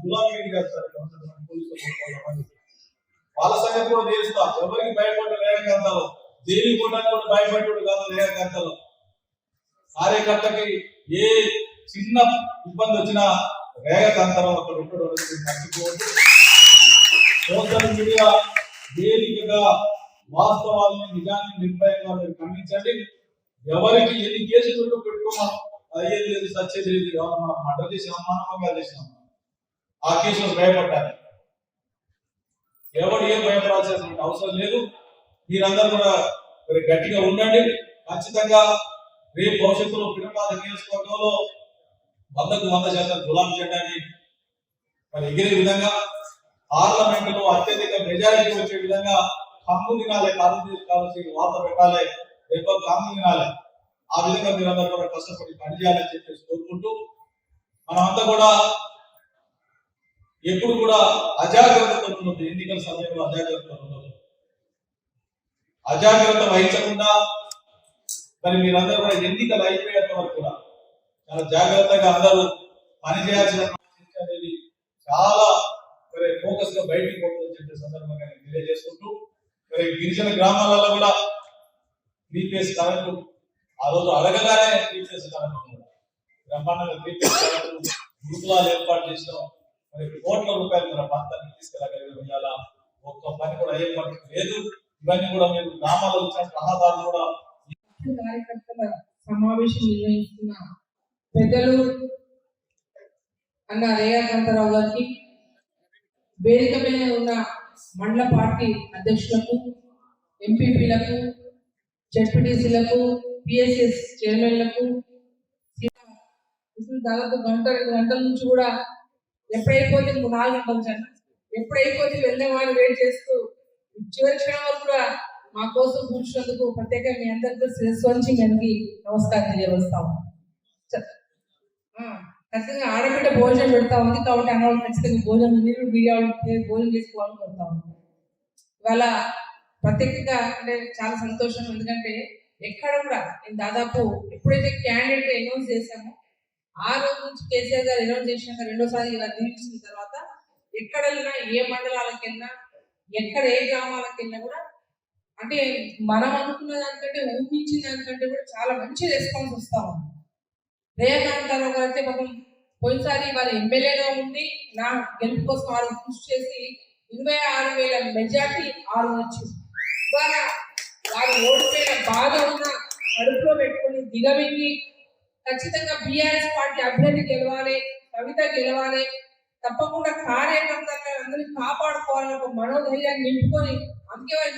గులాబీ చేస్తారు వాళ్ళ సంగతి కూడా చేస్తాం. ఎవరికి భయపడ్డ రేఖాంతాలు దేని కూడా భయపడ్డాడు కాదు. రేఖాంతాలు కార్యకర్తకి ఏ చిన్న ఇబ్బంది వచ్చినా రేఖాంతరం అక్కడ ఉండడం మర్చిపోవద్దు. సోషల్ మీడియా వేదికగా వాస్తవాలను నిజాన్ని నిర్భయంగా మీరు ఖండించండి. ఎవరికి ఎన్ని కేసులు పెట్టుకున్నాం అయ్యేది లేదు, సచ్చేది లేదు. ఎవరు మనం మర్డర్ చేసినాం, మానవంగా చేసినాం, ఆ కేసులు భయపడ్డారు. ఎవరు ఏం భయపడాల్సిన అవసరం లేదు. మీరందరూ కూడా మరి గట్టిగా ఉండండి. ఖచ్చితంగా రేపు భవిష్యత్తులో పిల్లపాద నియోజకవర్గంలో 100కు 100% గులాబీ జెండాని మరి ఎగిరే విధంగా, పార్లమెంట్ లో అత్యధిక మెజారిటీ వచ్చే విధంగా కమ్ము తినాలి, కావాల్సి వార్త పెట్టాలి, రేపు కమ్ము తినాలి. ఆ విధంగా మీరందరూ కూడా కష్టపడి పనిచేయాలని చెప్పేసి కోరుకుంటూ, మనమంతా కూడా ఎప్పుడు కూడా అజాగ్రత్తతో ఉండదు. ఎన్నికల సమయంలో అజాగ్రత్తతో ఉండదు. అజాగ్రత్త వహించకుండా మరి మీరందరూ కూడా ఎన్నికలు అయిపోయేంత వరకు కూడా చాలా జాగ్రత్తగా అందరూ పనిచేయాల్సిన అనేది చాలా మరి ఫోకస్ గా బయటికి పోతుందని చెప్పే సందర్భంగా నేను తెలియజేసుకుంటూ, మరి గిరిజన గ్రామాలలో కూడా బీపీఎస్ కరెంటు ఆ రోజు అడగగానే బీపీఎస్ కరెంటు బ్రహ్మాండంగా బీపీఎస్ కరెంటు గురుకులాలు ఏర్పాటు చేసినాం. మరి కోట్ల రూపాయలు మన ప్రాంతానికి తీసుకెళ్ళగలిగిన ఒక్క పని కూడా అయ్యే పని లేదు. ఇవన్నీ కూడా మీరు గ్రామాల్లో వచ్చిన రహదారులు కూడా కార్యకర్తల సమావేశం నిర్వహిస్తున్న పెద్దలు అన్న రేఖాంతరావు గారికి, వేదిక మీద ఉన్న మండల పార్టీ అధ్యక్షులకు, ఎంపీపీలకు, జడ్పీటీసీలకు, పిఎస్ఎస్ చైర్మన్లకు, దాదాపు 1-2 గంటల నుంచి కూడా ఎప్పుడైపోతే 4 గంటలు సార్ ఎప్పుడైపోతే వెళ్దామని వెయిట్ చేస్తూ చివరి క్షణం వరకు కూడా మా కోసం కూర్చున్నందుకు ప్రత్యేకంగా మీ అందరితో శిరస్సు మనకి నమస్కారం తెలియజేస్తాము. ఖచ్చితంగా ఆడబిడ్డ భోజనం పెడతా ఉంది కాబట్టి అన్నవాళ్ళు ఖచ్చితంగా భోజనం మీరు మీడియా భోజనం చేసుకోవాలని కోరుతా ఉన్నాం. ఇవాళ ప్రత్యేకంగా అంటే చాలా సంతోషం. ఎందుకంటే ఎక్కడ కూడా నేను దాదాపు ఎప్పుడైతే క్యాండిడేట్ అనౌన్స్ చేశామో ఆ రోజు నుంచి కేసీఆర్ గారు అనౌన్స్ చేసినాక రెండోసారి ఇలా దీవించిన తర్వాత ఎక్కడ వెళ్ళినా, ఏ మండలాలకు వెళ్ళినా, ఎక్కడ ఏ గ్రామాలకు వెళ్ళినా కూడా అంటే మనం అనుకున్న దానికంటే ఊహించిన దానికంటే కూడా చాలా మంచి రెస్పాన్స్ వస్తా ఉంది. రేఖాంతరావు గారు అయితే పాపం పోయినసారి వాళ్ళ ఎమ్మెల్యేగా ఉండి నా గెలుపు కోసం ఆ రోజు కృషి చేసి 26,000 మెజార్టీ ఆ రోజు వచ్చింది. ఇవాళ వారు ఓడిపోయిన బాధ ఉన్న కడుపులో పెట్టుకుని దిగమింగి ఖచ్చితంగా బీఆర్ఎస్ పార్టీ అభ్యర్థి గెలవాలి, కవిత గెలవాలి, తప్పకుండా కార్యకర్తలను అందరినీ కాపాడుకోవాలని ఒక మనోధైర్యాన్ని నింపుకొని అందుకే వారి